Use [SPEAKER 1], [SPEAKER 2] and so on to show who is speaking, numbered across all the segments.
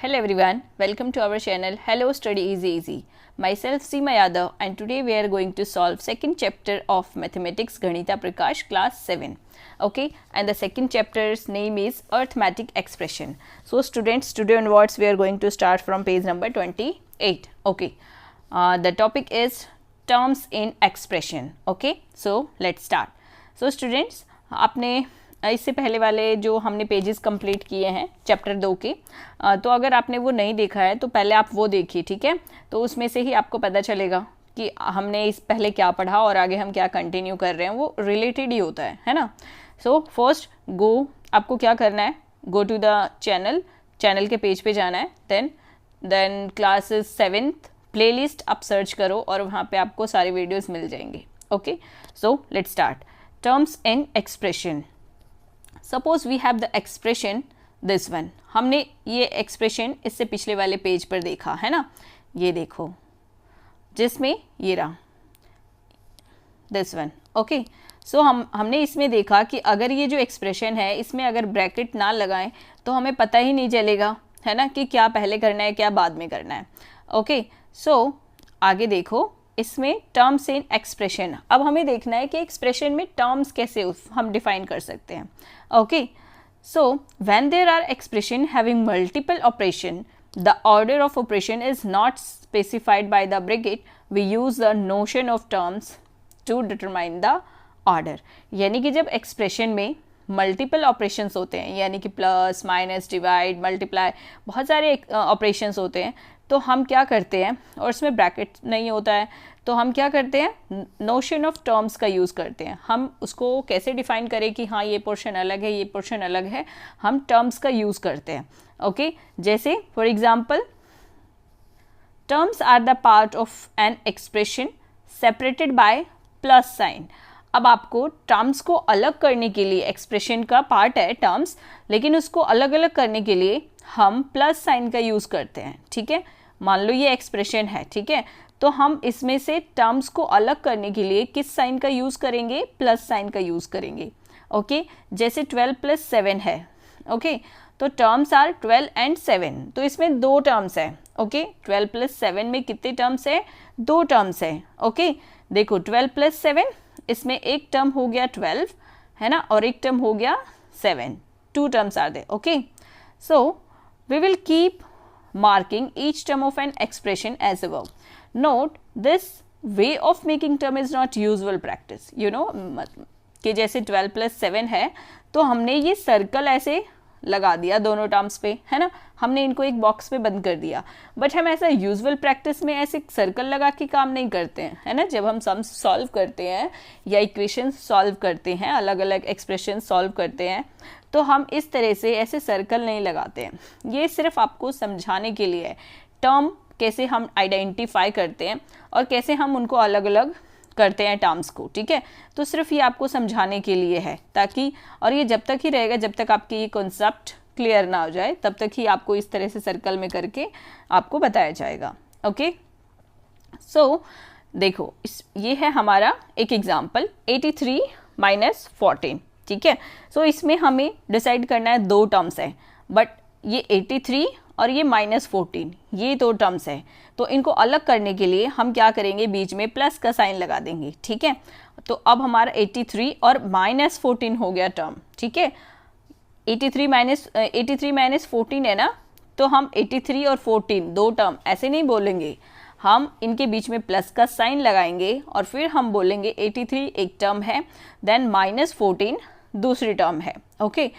[SPEAKER 1] Hello everyone, welcome to our channel Hello Study Easy. Myself Seema Yadav and today we are going to solve second chapter of Mathematics Ganita Prakash class 7. Okay, and the second chapter's name is Arithmetic Expression. So students, today onwards we are going to start from page number 28. Okay, the topic is terms in expression. Okay, so let's start. So students, आपने इससे पहले वाले जो हमने pages complete किए हैं chapter 2 के, तो अगर आपने वो नहीं देखा है तो पहले आप वो देखिए, ठीक है। तो उसमें से ही आपको पता चलेगा कि हमने इस पहले क्या पढ़ा और आगे हम क्या कंटिन्यू कर रहे हैं, वो रिलेटेड ही होता है ना। सो फर्स्ट आपको क्या करना है, गो टू द चैनल के पेज पे जाना है, देन क्लास 7th प्लेलिस्ट आप सर्च करो और वहाँ पे आपको सारे वीडियोस मिल जाएंगे। Okay, so let's start. Terms in expression. Suppose we have the expression this one. हमने ये एक्सप्रेशन इससे पिछले वाले पेज पर देखा है ना, ये देखो, जिसमें ये रहा दिस वन। ओके, सो हमने इसमें देखा कि अगर ये जो एक्सप्रेशन है इसमें अगर ब्रैकेट ना लगाएं तो हमें पता ही नहीं चलेगा, है ना, कि क्या पहले करना है क्या बाद में करना है। ओके, सो आगे देखो, इसमें टर्म्स इन एक्सप्रेशन। अब हमें देखना है कि एक्सप्रेशन में टर्म्स कैसे हम डिफाइन कर सकते हैं। Okay, so when there are expression having multiple operation, the order of operation is not specified by the bracket, we use the notion of terms to determine the order. यानी कि जब expression में multiple operations होते हैं, यानी कि plus minus divide multiply, बहुत सारे ऑपरेशंस होते हैं, तो हम क्या करते हैं, और इसमें ब्रैकेट नहीं होता है, तो हम क्या करते हैं, नोशन ऑफ टर्म्स का यूज़ करते हैं। हम उसको कैसे डिफाइन करें कि हाँ ये पोर्शन अलग है ये पोर्शन अलग है, हम टर्म्स का यूज़ करते हैं। ओके, जैसे for example, terms are the part of an expression separated by plus sign. अब आपको टर्म्स को अलग करने के लिए, एक्सप्रेशन का पार्ट है टर्म्स, लेकिन उसको अलग अलग करने के लिए हम प्लस साइन का यूज़ करते हैं। ठीक है, मान लो ये एक्सप्रेशन है, ठीक है, तो हम इसमें से टर्म्स को अलग करने के लिए किस साइन का यूज़ करेंगे, प्लस साइन का यूज़ करेंगे। ओके, जैसे 12 + 7 है। ओके, तो टर्म्स आर 12 and 7, तो इसमें दो टर्म्स है। ओके, 12 + 7 में कितने टर्म्स है, दो टर्म्स है। ओके, देखो 12 + 7, इसमें एक टर्म हो गया 12, है ना, और एक टर्म हो गया 7, two terms are there. Okay, so we will keep marking each term of an expression as above. Note, this way of making term is not usual practice. You know, कि जैसे 12 + 7 है तो हमने ये सर्कल ऐसे लगा दिया दोनों टर्म्स पे, है ना, हमने इनको एक बॉक्स में बंद कर दिया। बट हम ऐसा यूजुअल प्रैक्टिस में ऐसे सर्कल लगा के काम नहीं करते हैं, है ना। जब हम सम्स सॉल्व करते हैं या इक्वेशन सॉल्व करते हैं, अलग अलग एक्सप्रेशन सॉल्व करते हैं, तो हम इस तरह से ऐसे सर्कल नहीं लगाते हैं। ये सिर्फ आपको समझाने के लिए है, टर्म कैसे हम आइडेंटिफाई करते हैं और कैसे हम उनको अलग अलग करते हैं टर्म्स को। ठीक है, तो सिर्फ ये आपको समझाने के लिए है, ताकि, और ये जब तक ही रहेगा जब तक आपकी ये कॉन्सेप्ट क्लियर ना हो जाए, तब तक ही आपको इस तरह से सर्कल में करके आपको बताया जाएगा। ओके, सो देखो, ये है हमारा एक एग्जाम्पल 83 - 14। ठीक है, सो इसमें हमें डिसाइड करना है, दो टर्म्स है, बट ये 83 और ये -14, ये दो टर्म्स है, तो इनको अलग करने के लिए हम क्या करेंगे, बीच में प्लस का साइन लगा देंगे। ठीक है, तो अब हमारा 83 और -14 हो गया टर्म। ठीक है, 83 - 14 है ना, तो हम 83 और 14 दो टर्म ऐसे नहीं बोलेंगे, हम इनके बीच में प्लस का साइन लगाएंगे और फिर हम बोलेंगे 83 एक टर्म है, देन -14 दूसरी टर्म है। ओके,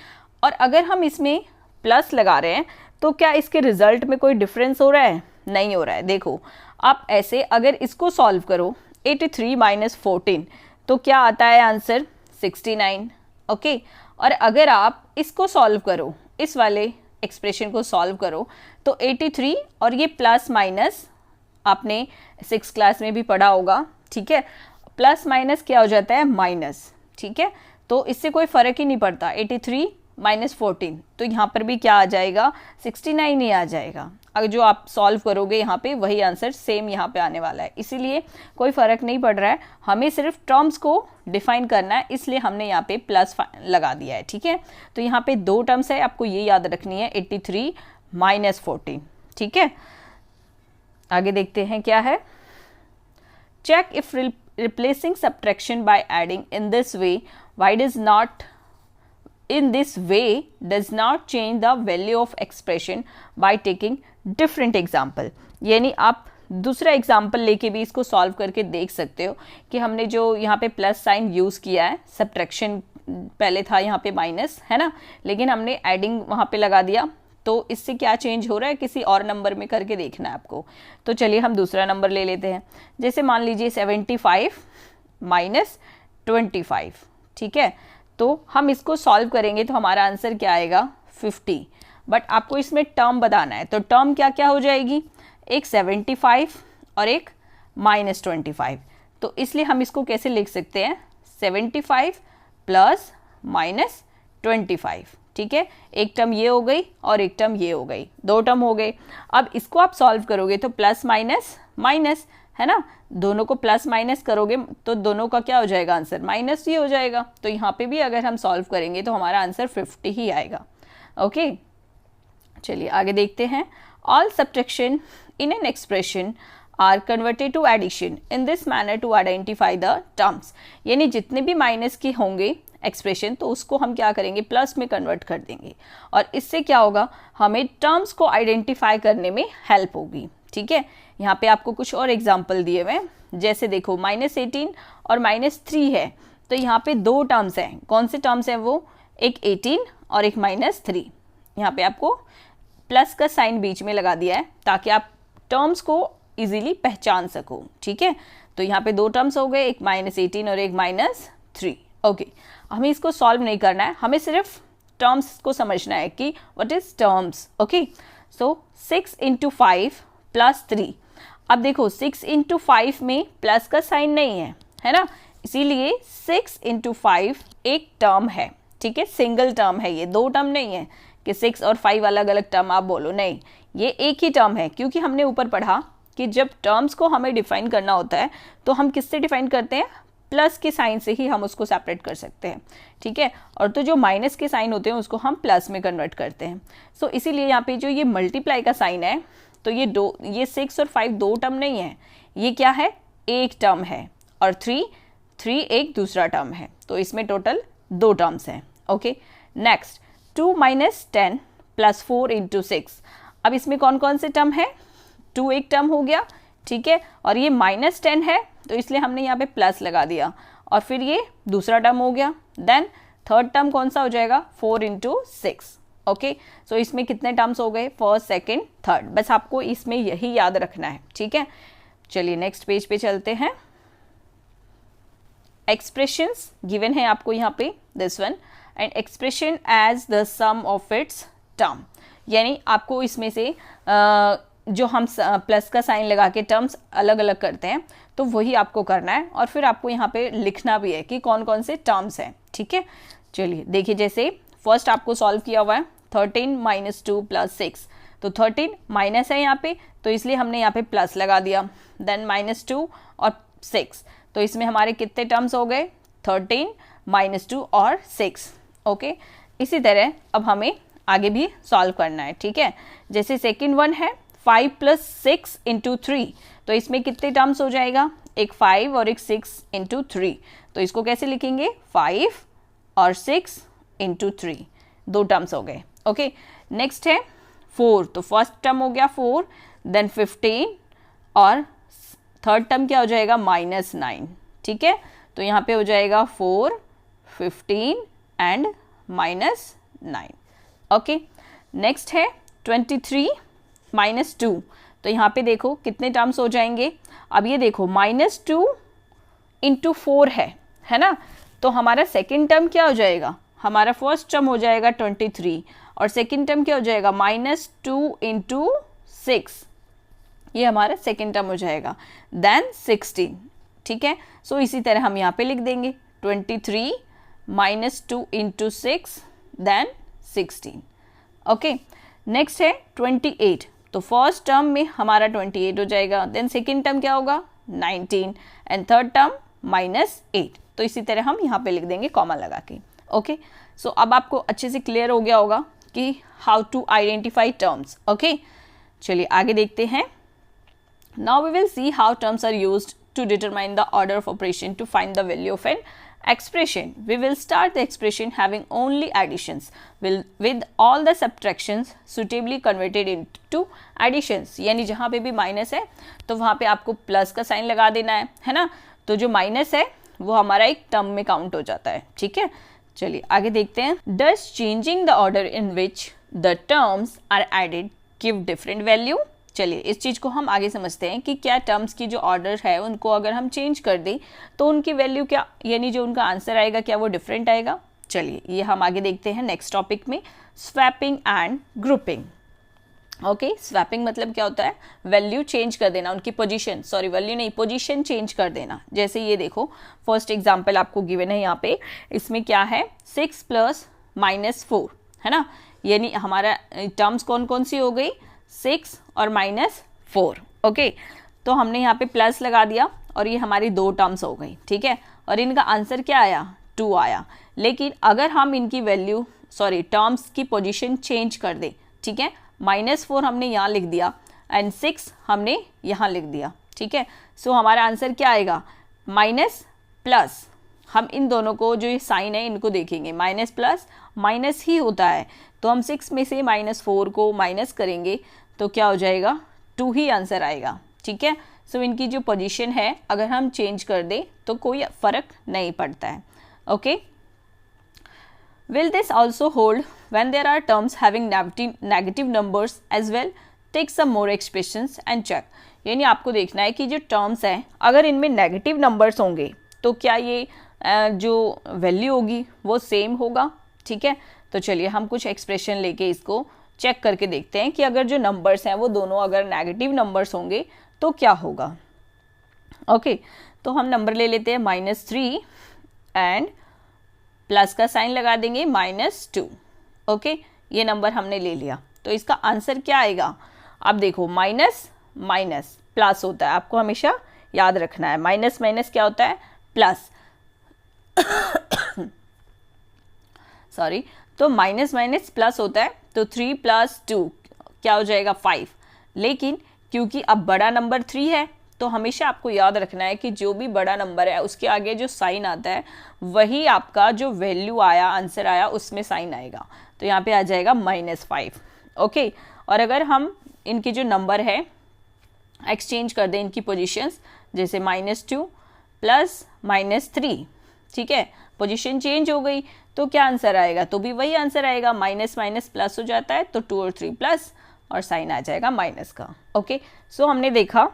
[SPEAKER 1] और अगर हम इसमें प्लस लगा रहे हैं तो क्या इसके रिजल्ट में कोई डिफरेंस हो रहा है, नहीं हो रहा है। देखो, आप ऐसे अगर इसको सॉल्व करो 83 - 14, तो क्या आता है आंसर, 69। ओके, और अगर आप इसको सॉल्व करो, इस वाले एक्सप्रेशन को सॉल्व करो, तो 83 और ये प्लस माइनस, आपने 6th क्लास में भी पढ़ा होगा। ठीक है, प्लस माइनस क्या हो जाता है, माइनस। ठीक है, तो इससे कोई फ़र्क ही नहीं पड़ता, 83 - 14, तो यहाँ पर भी क्या आ जाएगा, 69 ही आ जाएगा। अगर जो आप सॉल्व करोगे यहाँ पे वही आंसर सेम यहाँ पे आने वाला है, इसीलिए कोई फ़र्क नहीं पड़ रहा है, हमें सिर्फ टर्म्स को डिफाइन करना है, इसलिए हमने यहाँ पे प्लस लगा दिया है। ठीक है, तो यहाँ पे दो टर्म्स है, आपको ये याद रखनी है, 83 -14। ठीक है, आगे देखते हैं क्या है। Check if replacing subtraction by adding in this way does not change the value of expression by taking different example। यानी आप दूसरा एग्जाम्पल लेके भी इसको सॉल्व करके देख सकते हो कि हमने जो यहाँ पे प्लस साइन यूज़ किया है, सब्ट्रैक्शन पहले था यहाँ पे माइनस, है ना, लेकिन हमने एडिंग वहाँ पे लगा दिया, तो इससे क्या चेंज हो रहा है किसी और नंबर में करके देखना है आपको। तो चलिए हम दूसरा नंबर ले लेते हैं। जैसे मान लीजिए 75 माइनस 25। ठीक है, तो हम इसको सॉल्व करेंगे तो हमारा आंसर क्या आएगा 50। बट आपको इसमें टर्म बताना है, तो टर्म क्या क्या हो जाएगी, एक 75 और एक -25। तो इसलिए हम इसको कैसे लिख सकते हैं, 75 प्लस -25। ठीक है, एक टर्म ये हो गई और एक टर्म ये हो गई, दो टर्म हो गए। अब इसको आप सॉल्व करोगे तो प्लस माइनस माइनस, है ना, दोनों को प्लस माइनस करोगे तो दोनों का क्या हो जाएगा आंसर, माइनस ही हो जाएगा। तो यहाँ पे भी अगर हम सॉल्व करेंगे तो हमारा आंसर 50 ही आएगा। ओके, चलिए आगे देखते हैं। All subtraction in an expression are converted to addition in this manner to identify the terms. यानी जितने भी माइनस के होंगे एक्सप्रेशन, तो उसको हम क्या करेंगे, प्लस में कन्वर्ट कर देंगे, और इससे क्या होगा, हमें टर्म्स को आइडेंटिफाई करने में हेल्प होगी। ठीक है, यहाँ पे आपको कुछ और एग्जाम्पल दिए हुए हैं। जैसे देखो -18 और -3 है, तो यहाँ पे दो टर्म्स हैं। कौन से टर्म्स हैं वो, एक 18 और एक -3। यहाँ पे आपको प्लस का साइन बीच में लगा दिया है ताकि आप टर्म्स को इजीली पहचान सको। ठीक है, तो यहाँ पे दो टर्म्स हो गए, एक -18 और एक -3। ओके, हमें इसको सॉल्व नहीं करना है, हमें सिर्फ टर्म्स को समझना है कि व्हाट इज टर्म्स। ओके, सो 6 × 5 + 3। अब देखो 6 × 5 में प्लस का साइन नहीं है, है ना, इसीलिए 6 × 5 एक टर्म है। ठीक है, सिंगल टर्म है, ये दो टर्म नहीं है कि 6 और 5 अलग अलग टर्म आप बोलो, नहीं, ये एक ही टर्म है। क्योंकि हमने ऊपर पढ़ा कि जब टर्म्स को हमें डिफाइन करना होता है तो हम किससे डिफाइन करते हैं, प्लस के साइन से ही हम उसको सेपरेट कर सकते हैं। ठीक है, और तो जो माइनस के साइन होते हैं उसको हम प्लस में कन्वर्ट करते हैं। सो इसीलिए यहाँ पे जो ये मल्टीप्लाई का साइन है, तो ये 6 और 5 दो टर्म नहीं है, ये क्या है, एक टर्म है, और 3 एक दूसरा टर्म है। तो इसमें टोटल दो टर्म्स हैं। Okay, next 2 - 10 + 4 × 6। अब इसमें कौन कौन से टर्म है, 2 एक टर्म हो गया, ठीक है, और ये -10 है तो इसलिए हमने यहाँ पे प्लस लगा दिया, और फिर ये दूसरा टर्म हो गया। देन थर्ड टर्म कौन सा हो जाएगा, 4 × 6। ओके, सो इसमें कितने टर्म्स हो गए, फर्स्ट, सेकंड, थर्ड। बस आपको इसमें यही याद रखना है। ठीक है, चलिए नेक्स्ट पेज पे चलते हैं। एक्सप्रेशंस गिवन है आपको यहाँ पे, this one, and expression as the sum of its term. यानी आपको इसमें से जो हम प्लस का साइन लगा के टर्म्स अलग अलग करते हैं, तो वही आपको करना है, और फिर आपको यहाँ पे लिखना भी है कि कौन कौन से टर्म्स हैं। ठीक है, चलिए देखिए, जैसे फर्स्ट आपको सॉल्व किया हुआ है 13 - 2 + 6। तो 13 माइनस है यहाँ पे, तो इसलिए हमने यहाँ पे प्लस लगा दिया। देन -2 और 6, तो इसमें हमारे कितने टर्म्स हो गए, 13 -2 और 6। ओके, इसी तरह अब हमें आगे भी सॉल्व करना है। ठीक है, जैसे सेकेंड वन है 5 + 6 × 3, तो इसमें कितने टर्म्स हो जाएगा, एक 5 और एक 6 × 3। तो इसको कैसे लिखेंगे, 5 और 6 × 3, दो टर्म्स हो गए। ओके, नेक्स्ट है 4, तो फर्स्ट टर्म हो गया 4, देन 15 और थर्ड टर्म क्या हो जाएगा, -9। ठीक है, तो यहाँ पे हो जाएगा 4, 15 एंड -9। ओके, नेक्स्ट है 23 - 2, तो यहाँ पे देखो कितने टर्म्स हो जाएंगे। अब ये देखो -2 × 4 है ना, तो हमारा सेकेंड टर्म क्या हो जाएगा, हमारा फर्स्ट टर्म हो जाएगा 23, और सेकेंड टर्म क्या हो जाएगा, -2 × 6, ये हमारा सेकेंड टर्म हो जाएगा। देन 16। ठीक है, सो इसी तरह हम यहाँ पे लिख देंगे 23 -2 × 6, देन 16। ओके, नेक्स्ट है 28, तो फर्स्ट टर्म में हमारा 28 हो जाएगा, देन सेकेंड टर्म क्या होगा, 19, एंड थर्ड टर्म -8। तो इसी तरह हम यहाँ पे लिख देंगे कॉमा लगा के। ओके, सो अब आपको अच्छे से क्लियर हो गया होगा कि how to identify terms. Okay, चलिए आगे देखते हैं। Now we will see how terms are used to determine the order of operation to find the value of an expression. We will start the expression having only additions with all the subtractions suitably converted into additions. यानी जहाँ पे भी minus है तो वहाँ पे आपको plus का साइन लगा देना है ना, तो जो माइनस है वो हमारा एक टर्म में काउंट हो जाता है। ठीक है, चलिए आगे देखते हैं। Does changing the order in which the terms are added give different value? चलिए इस चीज़ को हम आगे समझते हैं कि क्या टर्म्स की जो ऑर्डर है उनको अगर हम चेंज कर दें तो उनकी वैल्यू क्या, यानी जो उनका आंसर आएगा क्या वो डिफरेंट आएगा। चलिए ये हम आगे देखते हैं नेक्स्ट टॉपिक में, swapping and grouping. Okay, swapping मतलब क्या होता है, वैल्यू चेंज कर देना, उनकी पोजीशन, सॉरी वैल्यू नहीं, पोजीशन चेंज कर देना। जैसे ये देखो फर्स्ट एग्जाम्पल आपको गिवन है यहाँ पे, इसमें क्या है 6 + -4 है ना, यानी हमारा टर्म्स कौन कौन सी हो गई, 6 और -4। ओके, तो हमने यहाँ पे प्लस लगा दिया और ये हमारी दो टर्म्स हो गई। ठीक है, और इनका आंसर क्या आया, 2 आया। लेकिन अगर हम इनकी वैल्यू, सॉरी टर्म्स की पोजीशन चेंज कर दें, ठीक है, -4 हमने यहाँ लिख दिया एंड 6 हमने यहाँ लिख दिया। ठीक है, सो हमारा आंसर क्या आएगा, माइनस प्लस। हम इन दोनों को जो ये साइन है इनको देखेंगे, माइनस प्लस माइनस ही होता है, तो हम 6 में से -4 को माइनस करेंगे तो क्या हो जाएगा, 2 ही आंसर आएगा। ठीक है, सो इनकी जो पोजीशन है अगर हम चेंज कर दें तो कोई फ़र्क नहीं पड़ता है। Okay, will this also hold when there are terms having negative numbers as well? Take some more expressions and check. यानी आपको देखना है कि जो टर्म्स हैं अगर इनमें नेगेटिव नंबर्स होंगे तो क्या ये जो वैल्यू होगी वो सेम होगा। ठीक है, तो चलिए हम कुछ एक्सप्रेशन लेके इसको चेक करके देखते हैं कि अगर जो नंबर्स हैं वो दोनों अगर नेगेटिव नंबर्स होंगे तो क्या होगा। ओके, तो हम नंबर ले लेते हैं -3 एंड प्लस का साइन लगा देंगे -2। ओके, ये नंबर हमने ले लिया, तो इसका आंसर क्या आएगा। अब देखो माइनस माइनस प्लस होता है, आपको हमेशा याद रखना है, माइनस माइनस क्या होता है, प्लस। सॉरी, तो माइनस माइनस प्लस होता है, तो 3 + 2 क्या हो जाएगा, 5। लेकिन क्योंकि अब बड़ा नंबर 3 है तो हमेशा आपको याद रखना है कि जो भी बड़ा नंबर है उसके आगे जो साइन आता है वही आपका जो वैल्यू आया, आंसर आया, उसमें साइन आएगा। तो यहाँ पे आ जाएगा -5। ओके, और अगर हम इनके जो नंबर है एक्सचेंज कर दें इनकी पोजीशंस, जैसे -2 + -3, ठीक है, पोजीशन चेंज हो गई तो क्या आंसर आएगा, तो भी वही आंसर आएगा, माइनस माइनस प्लस हो जाता है तो 2 और 3 प्लस और साइन आ जाएगा माइनस का। ओके, सो हमने देखा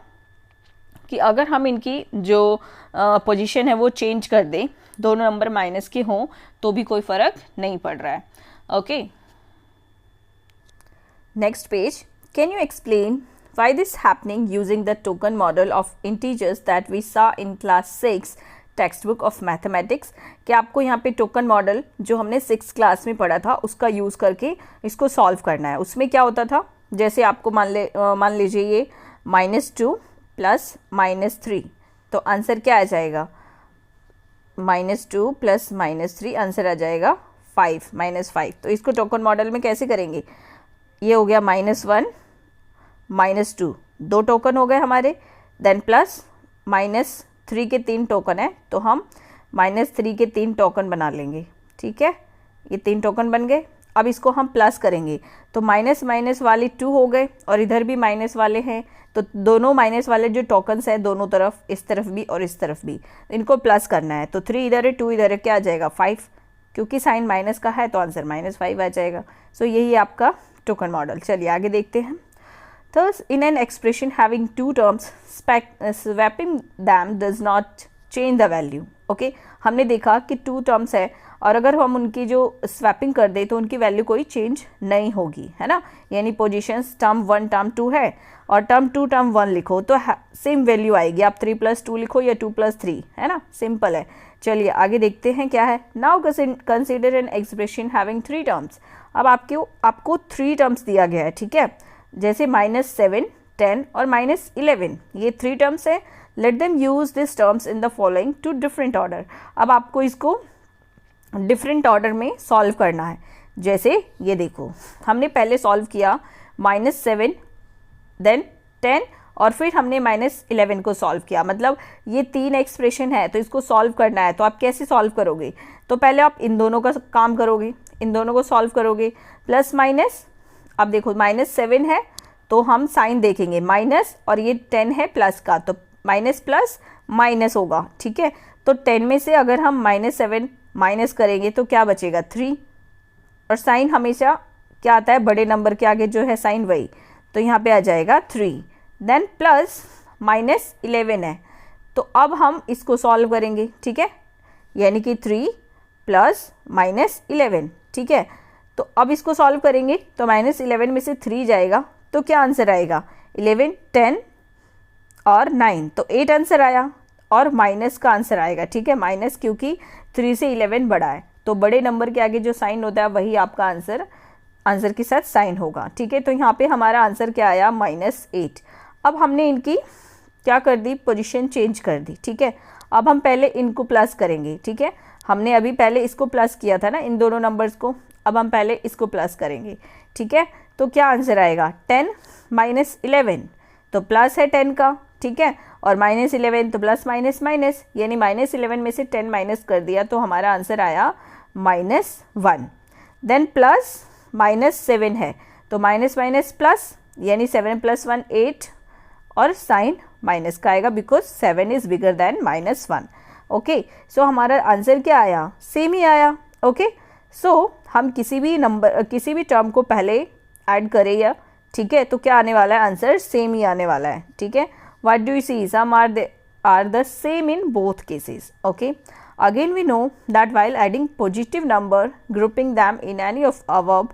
[SPEAKER 1] कि अगर हम इनकी जो पोजीशन है वो चेंज कर दें, दोनों नंबर माइनस के हों तो भी कोई फ़र्क नहीं पड़ रहा है। Okay, next page, can you explain why this happening using the token model of integers that we saw in class 6 text book of mathematics. कि आपको यहाँ पे टोकन मॉडल जो हमने 6th क्लास में पढ़ा था उसका यूज़ करके इसको सॉल्व करना है। उसमें क्या होता था, जैसे आपको मान लीजिए ये -2 + -3, तो आंसर क्या आ जाएगा, -2 + -3 आंसर आ जाएगा 5, -5। तो इसको टोकन मॉडल में कैसे करेंगे, ये हो गया -1 -2, 2 टोकन हो गए हमारे, देन प्लस -3 के 3 टोकन है तो हम -3 के 3 टोकन बना लेंगे। ठीक है, ये 3 टोकन बन गए। अब इसको हम प्लस करेंगे तो माइनस माइनस वाले 2 हो गए और इधर भी माइनस वाले हैं, तो दोनों माइनस वाले जो टोकन्स हैं दोनों तरफ, इस तरफ भी और इस तरफ भी, इनको प्लस करना है। तो 3 इधर है, 2 इधर है, क्या आ जाएगा 5, क्योंकि साइन माइनस का है तो आंसर -5 आ जाएगा। सो यही आपका टोकन मॉडल। चलिए आगे देखते हैं। Thus, in an expression having 2 terms, swapping them does not change the value. Okay? हमने देखा कि 2 terms है और अगर हम उनकी जो स्वैपिंग कर दें तो उनकी वैल्यू कोई चेंज नहीं होगी, है ना। यानी पोजीशंस टर्म 1 टर्म 2 है और टर्म 2 टर्म 1 लिखो तो सेम वैल्यू आएगी। आप 3 + 2 लिखो या 2 + 3, है ना, सिंपल है। चलिए आगे देखते हैं क्या है। Now consider an expression having 3 terms. अब आपको 3 टर्म्स दिया गया है, ठीक है, जैसे -7, 10 और -11, ये 3 टर्म्स है। Let them use this terms in the following two different order. अब आपको इसको डिफरेंट ऑर्डर में सॉल्व करना है। जैसे ये देखो, हमने पहले सॉल्व किया -7 देन 10 और फिर हमने -11 को सॉल्व किया, मतलब ये 3 एक्सप्रेशन है तो इसको सॉल्व करना है। तो आप कैसे सॉल्व करोगे? तो पहले आप इन दोनों का काम करोगे, इन दोनों को सॉल्व करोगे, प्लस माइनस। अब देखो -7 है तो हम साइन देखेंगे माइनस, और ये 10 है प्लस का, तो माइनस प्लस माइनस होगा, ठीक है। तो 10 में से अगर हम -7 माइनस करेंगे तो क्या बचेगा? 3। और साइन हमेशा क्या आता है? बड़े नंबर के आगे जो है साइन वही, तो यहाँ पे आ जाएगा 3। देन प्लस -11 है, तो अब हम इसको सॉल्व करेंगे, ठीक है, यानी कि 3 प्लस -11, ठीक है। तो अब इसको सॉल्व करेंगे तो -11 में से 3 जाएगा तो क्या आंसर आएगा? 11, 10 और 9, तो 8 आंसर आया। और माइनस का आंसर आएगा, ठीक है, माइनस, क्योंकि 3 से 11 बड़ा है, तो बड़े नंबर के आगे जो साइन होता है वही आपका आंसर के साथ साइन होगा, ठीक है। तो यहाँ पे हमारा आंसर क्या आया? -8। अब हमने इनकी क्या कर दी? पोजीशन चेंज कर दी, ठीक है। अब हम पहले इनको प्लस करेंगे, ठीक है। हमने अभी पहले इसको प्लस किया था ना, इन दोनों नंबर्स को, अब हम पहले इसको प्लस करेंगे, ठीक है। तो क्या आंसर आएगा? 10 -11, तो प्लस है 10 का, ठीक है, और -11 तो प्लस माइनस माइनस, यानी -11 में से 10 माइनस कर दिया तो हमारा आंसर आया -1। देन प्लस -7 है तो माइनस माइनस प्लस, यानी 7 + 1 8, और साइन माइनस का आएगा because 7 is bigger than -1। Okay, so हमारा आंसर क्या आया? सेम ही आया। ओके, सो हम किसी भी टर्म को पहले ऐड करें या, ठीक है, तो क्या आने वाला है? आंसर सेम ही आने वाला है, ठीक है। What do you see? Sum are the same in both cases. Okay, again we know that while adding positive number, grouping them in any of above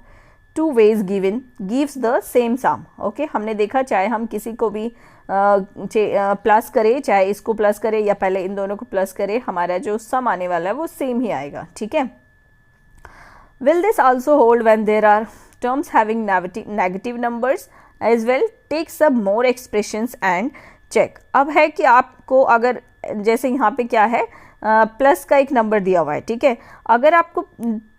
[SPEAKER 1] 2 ways given gives the same sum। ओके, हमने देखा चाहे हम किसी को भी plus करें, चाहे इसको प्लस करें या पहले इन दोनों को प्लस करें, हमारा जो सम आने वाला है वो सेम ही आएगा, ठीक है। Will this also hold when there are terms having negative numbers as well? Take some more expressions and check। अब है कि आपको अगर जैसे यहाँ पे क्या है, प्लस का एक नंबर दिया हुआ है, ठीक है। अगर आपको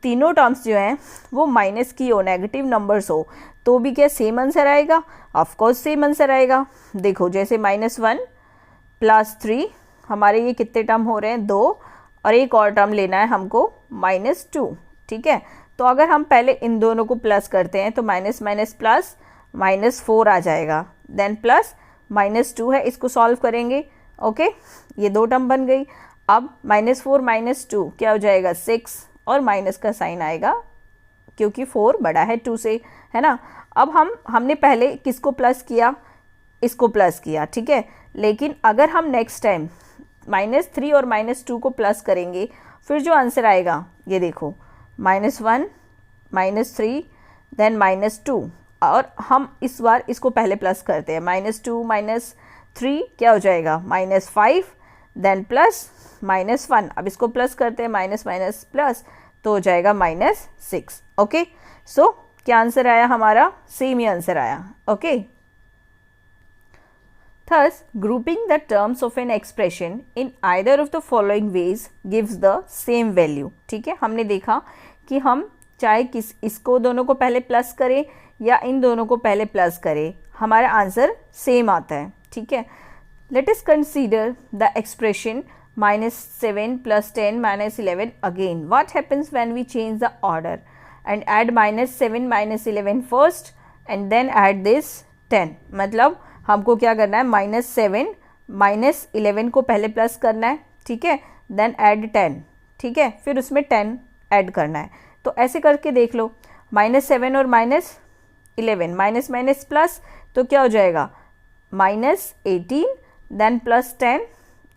[SPEAKER 1] तीनों टर्म्स जो हैं वो माइनस की हो, नेगेटिव नंबर्स हो, तो भी क्या सेम आंसर आएगा? ऑफकोर्स सेम आंसर आएगा। देखो जैसे -1 + 3, हमारे ये कितने टर्म हो रहे हैं? 2, और एक और टर्म लेना है हमको -2, ठीक है। तो अगर हम पहले इन दोनों को प्लस करते हैं तो माइनस माइनस प्लस -4 आ जाएगा, देन प्लस -2 है, इसको सॉल्व करेंगे। ओके, ये 2 टर्म बन गई। अब -4 - 2 क्या हो जाएगा? 6, और माइनस का साइन आएगा क्योंकि 4 बड़ा है 2 से, है ना। अब हमने पहले किसको प्लस किया? इसको प्लस किया, ठीक है। लेकिन अगर हम नेक्स्ट टाइम -3 और -2 को प्लस करेंगे, फिर जो आंसर आएगा ये देखो, -1 -3 देन -2, और हम इस बार इसको पहले प्लस करते हैं, -2 -3 क्या हो जाएगा? -5 देन प्लस -1, अब इसको प्लस करते हैं, माइनस माइनस प्लस, तो हो जाएगा -6। ओके, सो क्या आंसर आया हमारा? सेम ही आंसर आया। Okay, thus grouping the terms of an expression in either of the following ways gives the same value। ठीक है, हमने देखा कि हम चाहे इसको दोनों को पहले प्लस करें या इन दोनों को पहले प्लस करें, हमारा आंसर सेम आता है, ठीक है। Let us consider the expression -7 + 10 - 11 again। what happens when we change the order and add -7 - 11 first and then add this 10? मतलब हमको क्या करना है? -7 - 11 को पहले प्लस करना है, ठीक है, देन ऐड 10, ठीक है, फिर उसमें 10 ऐड करना है। तो ऐसे करके देख लो, -7 और -11, माइनस माइनस प्लस, तो क्या हो जाएगा? -18 देन +10,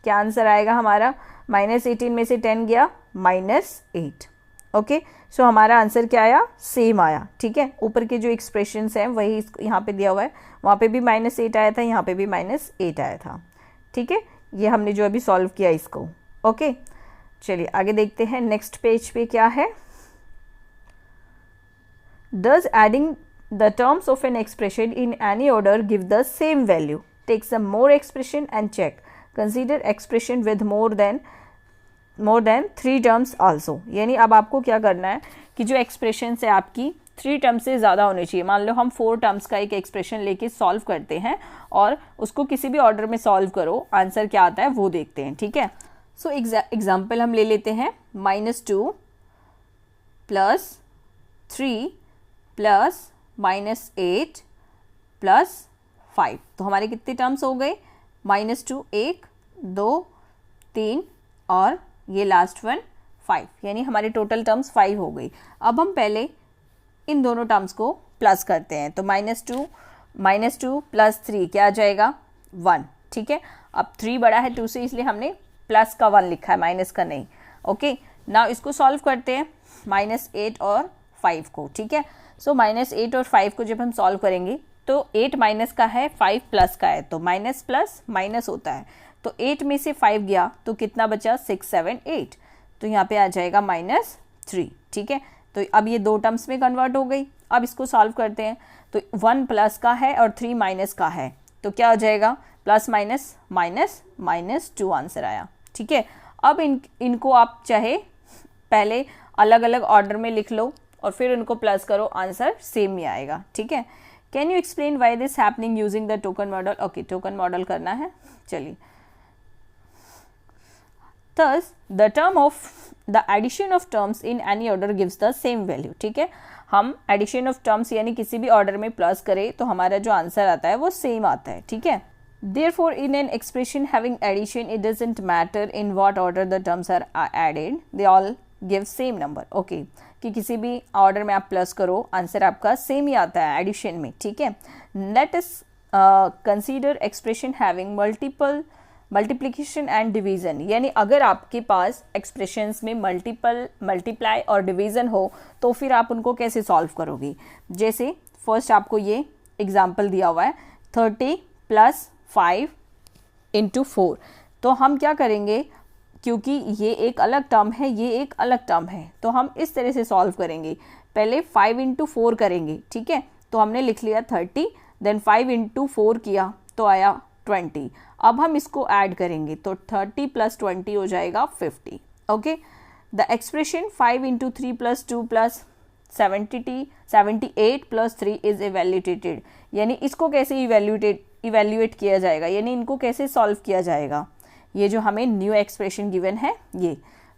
[SPEAKER 1] क्या आंसर आएगा हमारा? -18 में से 10 गया -8। ओके, सो हमारा आंसर क्या आया? सेम आया, ठीक है। ऊपर के जो एक्सप्रेशंस हैं वही यहाँ पे दिया हुआ है, वहाँ पे भी -8 आया था, यहाँ पे भी -8 आया था, ठीक है। ये हमने जो अभी सॉल्व किया इसको। ओके, चलिए आगे देखते हैं, नेक्स्ट पेज पे क्या है। Does adding the terms of an expression in any order give the same value? Take some more expression and check. Consider expression with more than more than 3 terms also, यानी अब आपको क्या करना है कि जो एक्सप्रेशन है आपकी 3 टर्म्स से ज़्यादा होनी चाहिए। मान लो हम 4 टर्म्स का एक एक्सप्रेशन लेके सॉल्व करते हैं और उसको किसी भी ऑर्डर में सॉल्व करो, आंसर क्या आता है वो देखते हैं, ठीक है। सो एग्जाम्पल हम ले लेते हैं -2 प्लस 3 प्लस -8 प्लस 5। तो हमारे कितने टर्म्स हो गए? -2 1 2 3 और ये लास्ट वन 5, यानी हमारे टोटल टर्म्स 5 हो गई। अब हम पहले इन दोनों टर्म्स को प्लस करते हैं। तो -2 प्लस 3 क्या आ जाएगा? 1, ठीक है। अब 3 बड़ा है 2 से, इसलिए हमने प्लस का 1 लिखा है, माइनस का नहीं। ओके, नाउ इसको सॉल्व करते हैं -8 और 5 को, ठीक है। सो -8 और 5 को जब हम सॉल्व करेंगे तो 8 माइनस का है, 5 प्लस का है, तो माइनस प्लस माइनस होता है। तो 8 में से 5 गया तो कितना बचा? 6 7 8, तो यहाँ पे आ जाएगा -3, ठीक है। तो अब ये 2 टर्म्स में कन्वर्ट हो गई। अब इसको सॉल्व करते हैं। तो 1 प्लस का है और 3 माइनस का है, तो क्या हो जाएगा? प्लस माइनस माइनस -2 आंसर आया, ठीक है। अब इनको आप चाहे पहले अलग अलग ऑर्डर में लिख लो और फिर उनको प्लस करो, आंसर सेम ही आएगा, ठीक है। Can you explain why this happening using the token model? Okay, token model करना है, चलिए। Thus, the term of the addition of terms in any order gives the same value, ठीक है। हम addition of terms यानी किसी भी order में प्लस करें तो हमारा जो आंसर आता है वो सेम आता है, ठीक है। Therefore, in an expression having addition, it doesn't matter in what order the terms are added, they all give same number. Okay, कि किसी भी ऑर्डर में आप प्लस करो, आंसर आपका सेम ही आता है एडिशन में, ठीक है। Let us consider expression having multiplication and division, यानी अगर आपके पास एक्सप्रेशंस में मल्टीप्लाई और डिवीज़न हो तो फिर आप उनको कैसे सॉल्व करोगे। जैसे फर्स्ट आपको ये एग्जांपल दिया हुआ है 30 + 5 × 4। तो हम क्या करेंगे, क्योंकि ये एक अलग टर्म है, ये एक अलग टर्म है, तो हम इस तरह से सॉल्व करेंगे। पहले 5 × 4 करेंगे, ठीक है। तो हमने लिख लिया 30, देन 5 × 4 किया तो आया 20। अब हम इसको ऐड करेंगे तो 30 + 20 हो जाएगा 50। ओके, द एक्सप्रेशन 5 × 3 + 2 + 78 + 3 इज इवेल्यूटेटेड, यानी इसको कैसे इवेल्यूएट किया जाएगा, यानी इनको कैसे सॉल्व किया जाएगा। ये जो हमें न्यू एक्सप्रेशन गिवन है ये,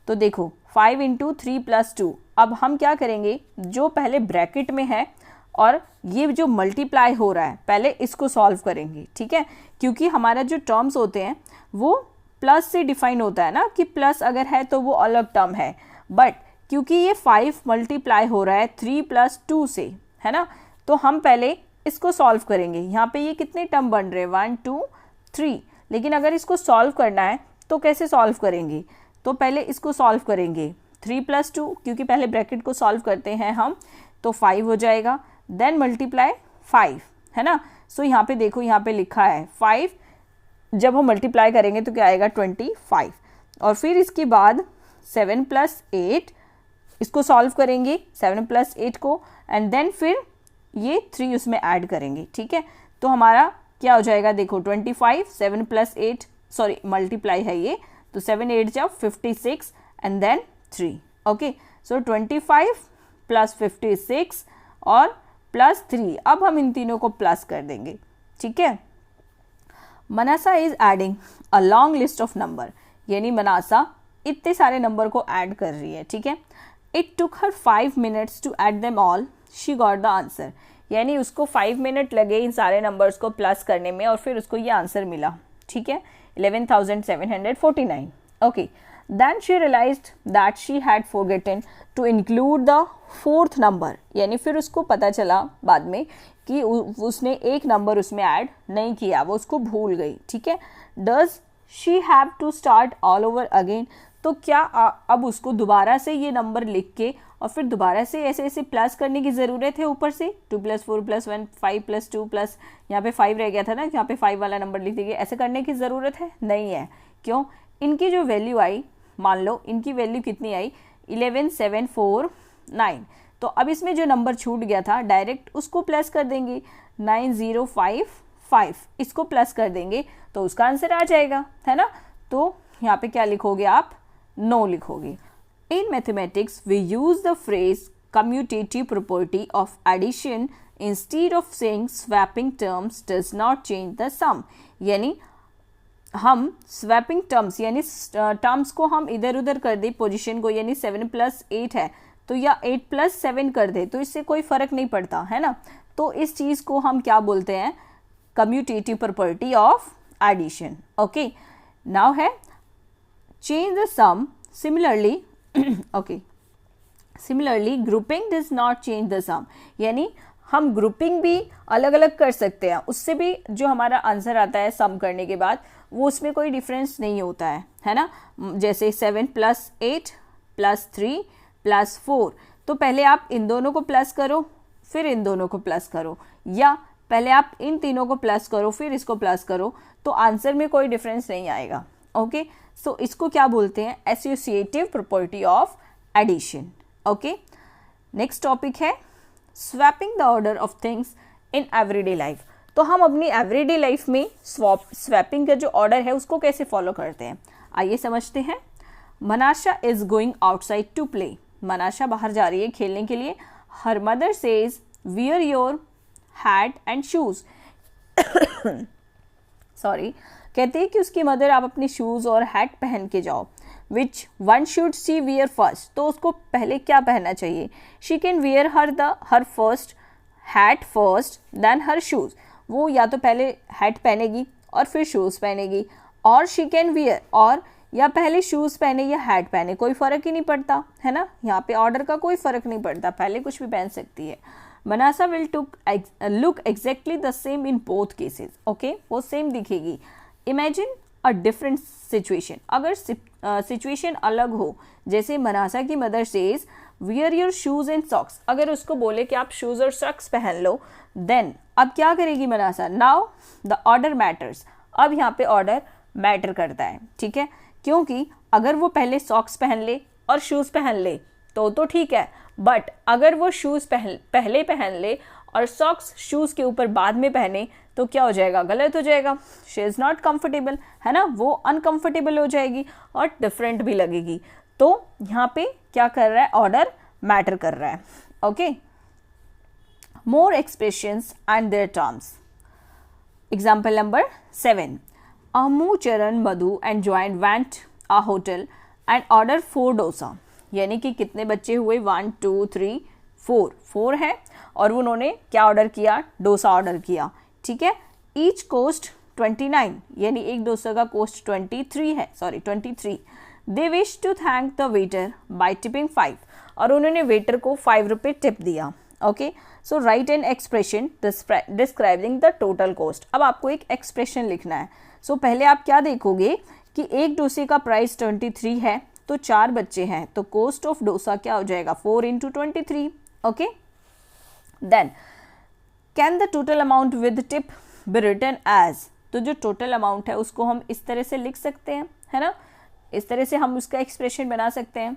[SPEAKER 1] तो देखो 5 × 3 + 2। अब हम क्या करेंगे, जो पहले ब्रैकेट में है और ये जो मल्टीप्लाई हो रहा है पहले इसको सॉल्व करेंगे, ठीक है। क्योंकि हमारा जो टर्म्स होते हैं वो प्लस से डिफाइन होता है ना, कि प्लस अगर है तो वो अलग टर्म है, बट क्योंकि ये 5 मल्टीप्लाई हो रहा है 3 + 2 से, है ना, तो हम पहले इसको सॉल्व करेंगे। यहाँ पे ये कितने टर्म बन रहे हैं? 1 2 3, लेकिन अगर इसको सॉल्व करना है तो कैसे सॉल्व करेंगे? तो पहले इसको सॉल्व करेंगे 3 + 2, क्योंकि पहले ब्रैकेट को सॉल्व करते हैं हम, तो 5 हो जाएगा, देन मल्टीप्लाई 5, है ना। सो यहाँ पे देखो, यहाँ पे लिखा है 5, जब हम मल्टीप्लाई करेंगे तो क्या आएगा? 25। और फिर इसके बाद 7 + 8, इसको सॉल्व करेंगे 7 + 8 को, एंड देन फिर ये 3 उसमें ऐड करेंगे, ठीक है। तो हमारा क्या हो जाएगा? देखो 25, 7 + 8, सॉरी मल्टीप्लाई है ये, तो 7 8 जा 56 एंड देन 3। ओके, सो 25 + 56 और +3। अब हम इन तीनों को प्लस कर देंगे, ठीक है। Manasa is adding a long list of number, यानी मनासा इतने सारे नंबर को ऐड कर रही है, ठीक है। It took her 5 minutes to add them all, she got the answer, यानी उसको 5 मिनट लगे इन सारे नंबर्स को प्लस करने में और फिर उसको ये आंसर मिला, ठीक है, 11,749। Okay, then she realized that she had forgotten to include the 4th number, यानी फिर उसको पता चला बाद में कि उसने एक नंबर उसमें ऐड नहीं किया, वो उसको भूल गई, ठीक है। Does she have to start all over again, तो क्या अब उसको दोबारा से ये नंबर लिख के और फिर दोबारा से ऐसे ऐसे प्लस करने की ज़रूरत है ऊपर से? 2 + 4 + 1 5 + 2 प्लस यहाँ पे 5 रह गया था ना, यहाँ पे 5 वाला नंबर लिख दीजिए, ऐसे करने की ज़रूरत है? नहीं है। क्यों? इनकी जो वैल्यू आई, मान लो इनकी वैल्यू कितनी आई? 11749। तो अब इसमें जो नंबर छूट गया था डायरेक्ट उसको प्लस कर देंगे, 9055, इसको प्लस कर देंगे तो उसका आंसर आ जाएगा, है ना। तो यहाँ पे क्या लिखोगे आप? नो लिखोगे। In mathematics we use the phrase commutative property of addition instead of saying swapping terms does not change the sum, यानी हम स्वैपिंग टर्म्स यानी टर्म्स को हम इधर उधर कर दे पोजीशन को, यानी 7 + 8 है तो या 8 + 7 कर दे तो इससे कोई फर्क नहीं पड़ता है ना। तो इस चीज़ को हम क्या बोलते हैं, commutative property of addition. Okay, now है change the sum similarly. Okay, similarly grouping does not change the sum, यानी हम ग्रुपिंग भी अलग अलग कर सकते हैं, उससे भी जो हमारा आंसर आता है सम करने के बाद वो उसमें कोई डिफरेंस नहीं होता है ना। जैसे 7 + 8 + 3 + 4, तो पहले आप इन दोनों को प्लस करो फिर इन दोनों को प्लस करो, या पहले आप इन तीनों को प्लस करो फिर इसको प्लस करो, तो आंसर में कोई डिफरेंस नहीं आएगा। ओके, सो इसको क्या बोलते हैं, associative property of addition. Okay, next topic है swapping the order of things in everyday life. तो हम अपनी एवरीडे लाइफ में स्वैपिंग का जो ऑर्डर है उसको कैसे फॉलो करते हैं, आइए समझते हैं। Manasha is going outside to play, Manasha बाहर जा रही है खेलने के लिए। Her mother says wear your hat and shoes, sorry, कहते हैं कि उसकी मदर आप अपने शूज और हैट पहन के जाओ। Which one should she wear first, तो उसको पहले क्या पहनना चाहिए, she can wear her first hat first then her shoes, वो या तो पहले हैट पहनेगी और फिर शूज पहनेगी, और शी कैन वियर, और या पहले शूज पहने या हैट पहने, कोई फर्क ही नहीं पड़ता है ना, यहाँ पे ऑर्डर का कोई फर्क नहीं पड़ता, पहले कुछ भी पहन सकती है। Manasa will look exactly the same in both cases. Okay, वो सेम दिखेगी। इमेजिन अ डिफरेंट सिचुएशन, अगर सिचुएशन अलग हो, जैसे मनासा की mother says wear your shoes and socks, अगर उसको बोले कि आप शूज और सॉक्स पहन लो, देन अब क्या करेगी Manasa, now the order matters, अब यहाँ पे ऑर्डर मैटर करता है, ठीक है, क्योंकि अगर वो पहले सॉक्स पहन ले और शूज पहन ले तो ठीक है, बट अगर वो शूज पहले पहन ले और सॉक्स शूज के ऊपर बाद में पहने तो क्या हो जाएगा, गलत हो जाएगा, शी इज़ नॉट कंफर्टेबल, है ना, वो अनकंफर्टेबल हो जाएगी और डिफरेंट भी लगेगी। तो यहाँ पे क्या कर रहा है, ऑर्डर मैटर कर रहा है। Okay, more expressions and their terms. Example number 7, Amu, Charan, Madhu and Joy went a hotel and ordered 4 dosa, यानी कि कितने बच्चे हुए, 1 2 3 4 है, और उन्होंने क्या ऑर्डर किया, डोसा ऑर्डर किया, ठीक है। ईच कोस्ट 29, यानी एक डोसा का cost 23। They wish to thank the waiter by tipping 5, और उन्होंने वेटर को 5 रुपये टिप दिया। Okay, so write an expression describing the total cost. अब आपको एक एक्सप्रेशन लिखना है। सो पहले आप क्या देखोगे कि एक डोसे का प्राइस 23 है, तो 4 बच्चे हैं, तो कोस्ट ऑफ डोसा क्या हो जाएगा, 4 × 23। Okay, then can the total amount with tip be written as, तो जो टोटल अमाउंट है उसको हम इस तरह से लिख सकते हैं, है ना, इस तरह से हम उसका एक्सप्रेशन बना सकते हैं,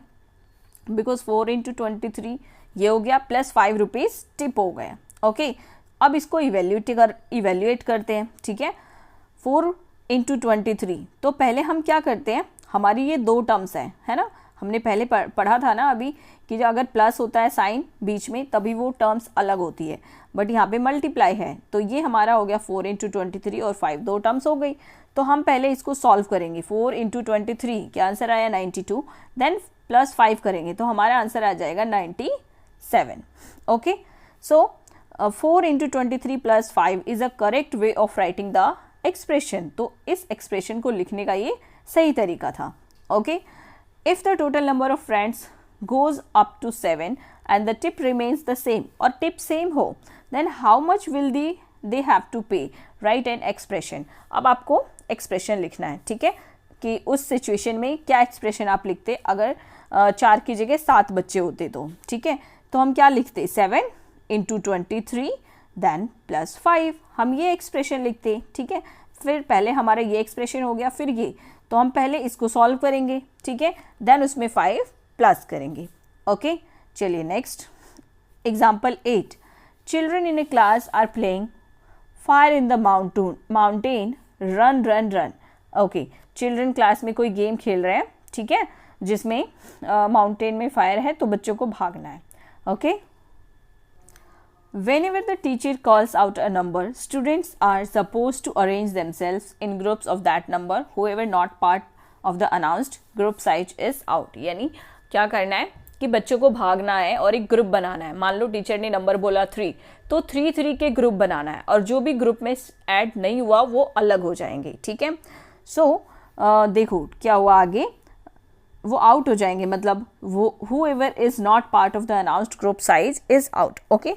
[SPEAKER 1] बिकॉज 4 × 23 ये हो गया प्लस 5 रुपीज़ टिप हो गए। ओके, अब इसको इवेल्युएट करते हैं, ठीक है। 4 × 23, तो पहले हम क्या करते हैं, हमारी ये 2 टर्म्स हैं, है ना, हमने पहले पढ़ा था ना अभी कि जो अगर प्लस होता है साइन बीच में तभी वो टर्म्स अलग होती है, बट यहाँ पे मल्टीप्लाई है, तो ये हमारा हो गया 4 × 23 और 5, 2 टर्म्स हो गई। तो हम पहले इसको सॉल्व करेंगे। 4 × 23 क्या आंसर आया, 92, देन प्लस 5 करेंगे तो हमारा आंसर आ जाएगा 97। Okay, so 4 × 23 + 5 is a correct way of writing the expression. तो इस एक्सप्रेशन को लिखने का ये सही तरीका था। Okay, if the total number of friends goes up to 7 and the tip remains the same, और टिप सेम हो, then how much will they have to pay, write an expression. अब आपको एक्सप्रेशन लिखना है, ठीक है, कि उस सिचुएशन में क्या एक्सप्रेशन आप लिखते अगर 4 की जगह 7 बच्चे होते तो, ठीक है, तो हम क्या लिखते, 7 × 23 देन प्लस 5, हम ये एक्सप्रेशन लिखते, ठीक है। फिर पहले हमारा ये एक्सप्रेशन हो गया, फिर ये, तो हम पहले इसको सॉल्व करेंगे, ठीक है, देन उसमें 5 प्लस करेंगे। ओके, चलिए next example 8, children in a class are playing fire in the mountain run run run. Okay, children class में कोई गेम खेल रहे हैं, ठीक है, जिसमें माउंटेन में फायर है तो बच्चों को भागना है. Okay. Whenever the teacher calls out a number, students are supposed to arrange themselves in groups of that number. Whoever not part of the announced group size is out. यानी क्या करना है कि बच्चों को भागना है और एक ग्रुप बनाना है. मान लो टीचर ने नंबर बोला 3, तो 3 के ग्रुप बनाना है और जो भी ग्रुप में ऐड नहीं हुआ वो अलग हो जाएंगे. ठीक है. सो देखो क्या हुआ आगे, वो आउट हो जाएंगे, मतलब वो whoever is not part of the announced group size is out. Okay.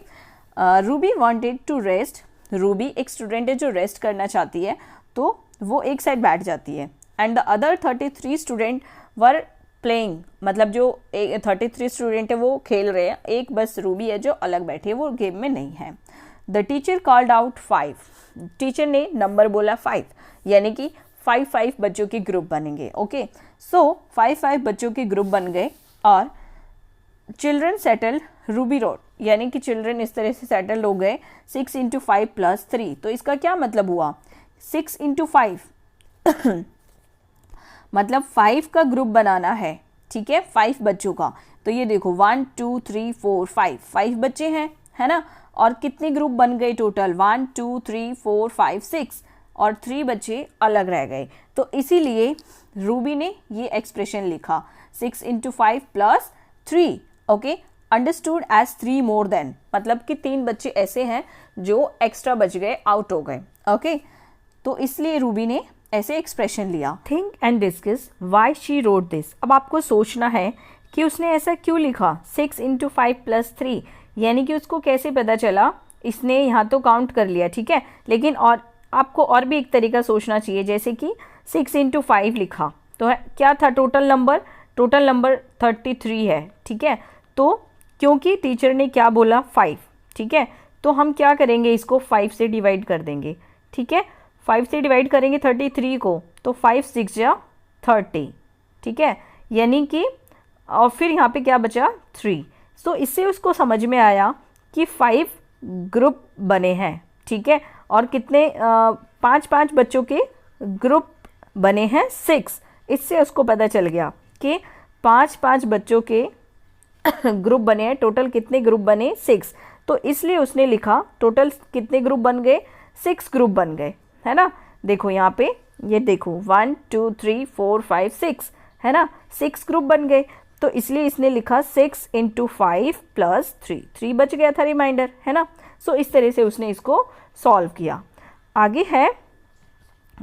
[SPEAKER 1] Ruby wanted to rest. Ruby एक स्टूडेंट है जो रेस्ट करना चाहती है, तो वो एक साइड बैठ जाती है. And the other 33 student were playing, मतलब जो 33 स्टूडेंट है वो खेल रहे हैं, एक बस रूबी है जो अलग बैठी है, वो गेम में नहीं है. The teacher called out 5. Teacher ने नंबर बोला 5, यानी कि 5 बच्चों के ग्रुप बनेंगे. ओके. सो 5 बच्चों के ग्रुप बन गए और चिल्ड्रन सेटल रूबी रोड, यानी कि चिल्ड्रन इस तरह से सेटल हो गए 6 × 5 + 3. तो इसका क्या मतलब हुआ, 6 × 5 मतलब 5 का ग्रुप बनाना है. ठीक है, 5 बच्चों का. तो ये देखो 1 2 3 4 5 बच्चे हैं, है ना. और कितने ग्रुप बन गए टोटल, 1 2 3 4 5 6, और 3 बच्चे अलग रह गए. तो इसीलिए रूबी ने ये एक्सप्रेशन लिखा 6 × 5 + 3. Okay. Understood as 3 more than, मतलब कि 3 बच्चे ऐसे हैं जो एक्स्ट्रा बच गए, आउट हो गए. ओके. तो इसलिए रूबी ने ऐसे एक्सप्रेशन लिया. Think and discuss why she wrote this. अब आपको सोचना है कि उसने ऐसा क्यों लिखा 6 × 5 + 3, यानी कि उसको कैसे पता चला. इसने यहाँ तो काउंट कर लिया, ठीक है, लेकिन और आपको और भी एक तरीका सोचना चाहिए. जैसे कि 6 × 5 लिखा तो क्या था टोटल नंबर 33 है. ठीक है. तो क्योंकि टीचर ने क्या बोला 5, ठीक है, तो हम क्या करेंगे, इसको 5 से डिवाइड कर देंगे. ठीक है, 5 से डिवाइड करेंगे 33 को, तो 5 6 जा 30. ठीक है, यानी कि और फिर यहाँ पे क्या बचा 3. सो इससे उसको समझ में आया कि 5 ग्रुप बने हैं. ठीक है, और कितने 5 बच्चों के ग्रुप बने हैं 6. इससे उसको पता चल गया कि 5 बच्चों के ग्रुप बने हैं. टोटल कितने ग्रुप बने 6. तो इसलिए उसने लिखा टोटल कितने ग्रुप बन गए 6 ग्रुप बन गए, है ना. देखो यहाँ पे ये देखो 1 2 3 4 5 6, है ना, 6 ग्रुप बन गए. तो इसलिए इसने लिखा 6 × 5 + 3 बच गया था रिमाइंडर, है ना. सो इस तरह से उसने इसको सॉल्व किया. आगे है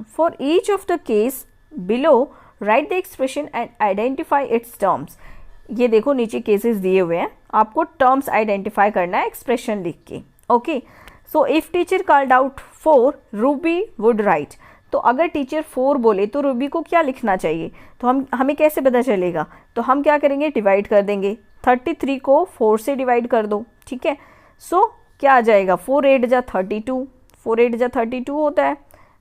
[SPEAKER 1] for each of the case below right the expression and identify it's terms. ये देखो नीचे केसेस दिए हुए हैं, आपको टर्म्स आइडेंटिफाई करना है एक्सप्रेशन लिख के. Okay. So if teacher called out 4 Ruby would write. तो अगर टीचर 4 बोले तो रूबी को क्या लिखना चाहिए, तो हमें कैसे पता चलेगा. तो हम क्या करेंगे, डिवाइड कर देंगे. 33 को 4 से डिवाइड कर दो. ठीक है. सो क्या आ जाएगा 4 8 जा 32, 4 8 जा 32 होता है.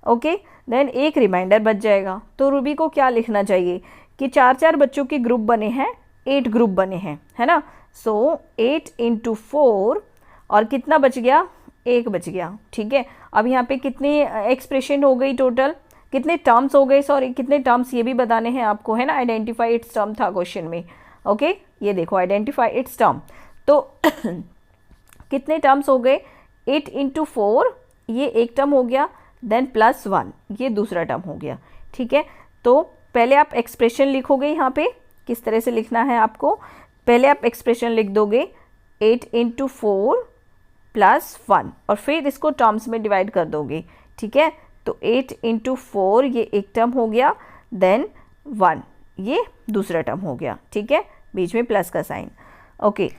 [SPEAKER 1] ओके. देन एक रिमाइंडर बच जाएगा. तो रूबी को क्या लिखना चाहिए कि 4 बच्चों के ग्रुप बने हैं, 8 ग्रुप बने हैं, है ना. सो 8 × 4 और कितना बच गया, 1 बच गया. ठीक है. अब यहाँ पे कितनी एक्सप्रेशन हो गई, टोटल कितने टर्म्स हो गए, सॉरी कितने टर्म्स ये भी बताने हैं आपको, है ना. आइडेंटिफाई इट्स टर्म था क्वेश्चन में. ओके. ये देखो आइडेंटिफाई इट्स टर्म. तो कितने टर्म्स हो गए, 8 × 4 ये एक टर्म हो गया, देन +1 ये दूसरा टर्म हो गया. ठीक है. तो पहले आप एक्सप्रेशन लिखोगे, यहाँ पे किस तरह से लिखना है आपको, पहले आप एक्सप्रेशन लिख दोगे 8 × 4 +1 और फिर इसको टर्म्स में डिवाइड कर दोगे. ठीक है. तो 8 × 4 ये एक टर्म हो गया, देन 1 ये दूसरा टर्म हो गया. ठीक है, बीच में प्लस का sign. Okay.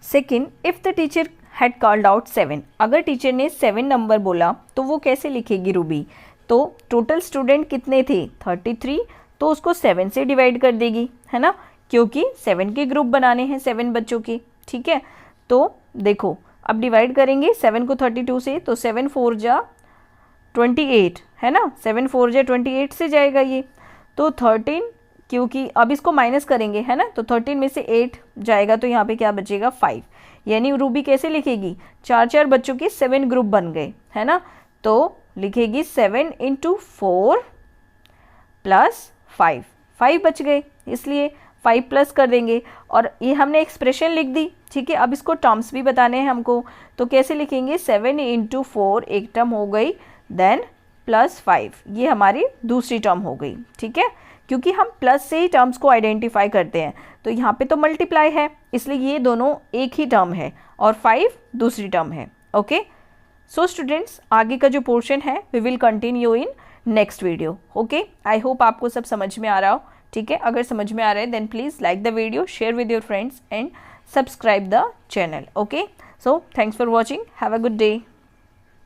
[SPEAKER 1] Second, if the teacher had called out 7. अगर टीचर ने 7 नंबर बोला तो वो कैसे लिखेगी रूबी. तो टोटल स्टूडेंट कितने थे 33, तो उसको 7 से डिवाइड कर देगी, है ना, क्योंकि 7 के ग्रुप बनाने हैं 7 बच्चों के. ठीक है. तो देखो अब डिवाइड करेंगे 7 को 32 से, तो 7 4 जा 28, है ना, 7 4 जा 28 से जाएगा ये. तो 13, क्योंकि अब इसको माइनस करेंगे, है ना, तो 13 में से 8 जाएगा, तो यहाँ पे क्या बचेगा 5. यानी रूबी कैसे लिखेगी, 4 बच्चों के 7 ग्रुप बन गए, है ना. तो लिखेगी 7 × 4 + 5 बच गए, इसलिए 5 प्लस कर देंगे और ये हमने एक्सप्रेशन लिख दी, ठीक है। अब इसको टर्म्स भी बताने हैं हमको, तो कैसे लिखेंगे, 7 इंटू 4 एक टर्म हो गई, देन प्लस 5 ये हमारी दूसरी टर्म हो गई, ठीक है। क्योंकि हम प्लस से ही टर्म्स को आइडेंटिफाई करते हैं, तो यहाँ पे तो मल्टीप्लाई है इसलिए ये दोनों एक ही टर्म है और 5 दूसरी टर्म है, ओके। सो स्टूडेंट्स, आगे का जो पोर्शन है we will continue in next video, okay. I hope आपको सब समझ में आ रहा हो, ठीक है। अगर समझ में आ रहा है then please like the video, share with your friends and subscribe the channel, okay. So thanks for watching, have a good day.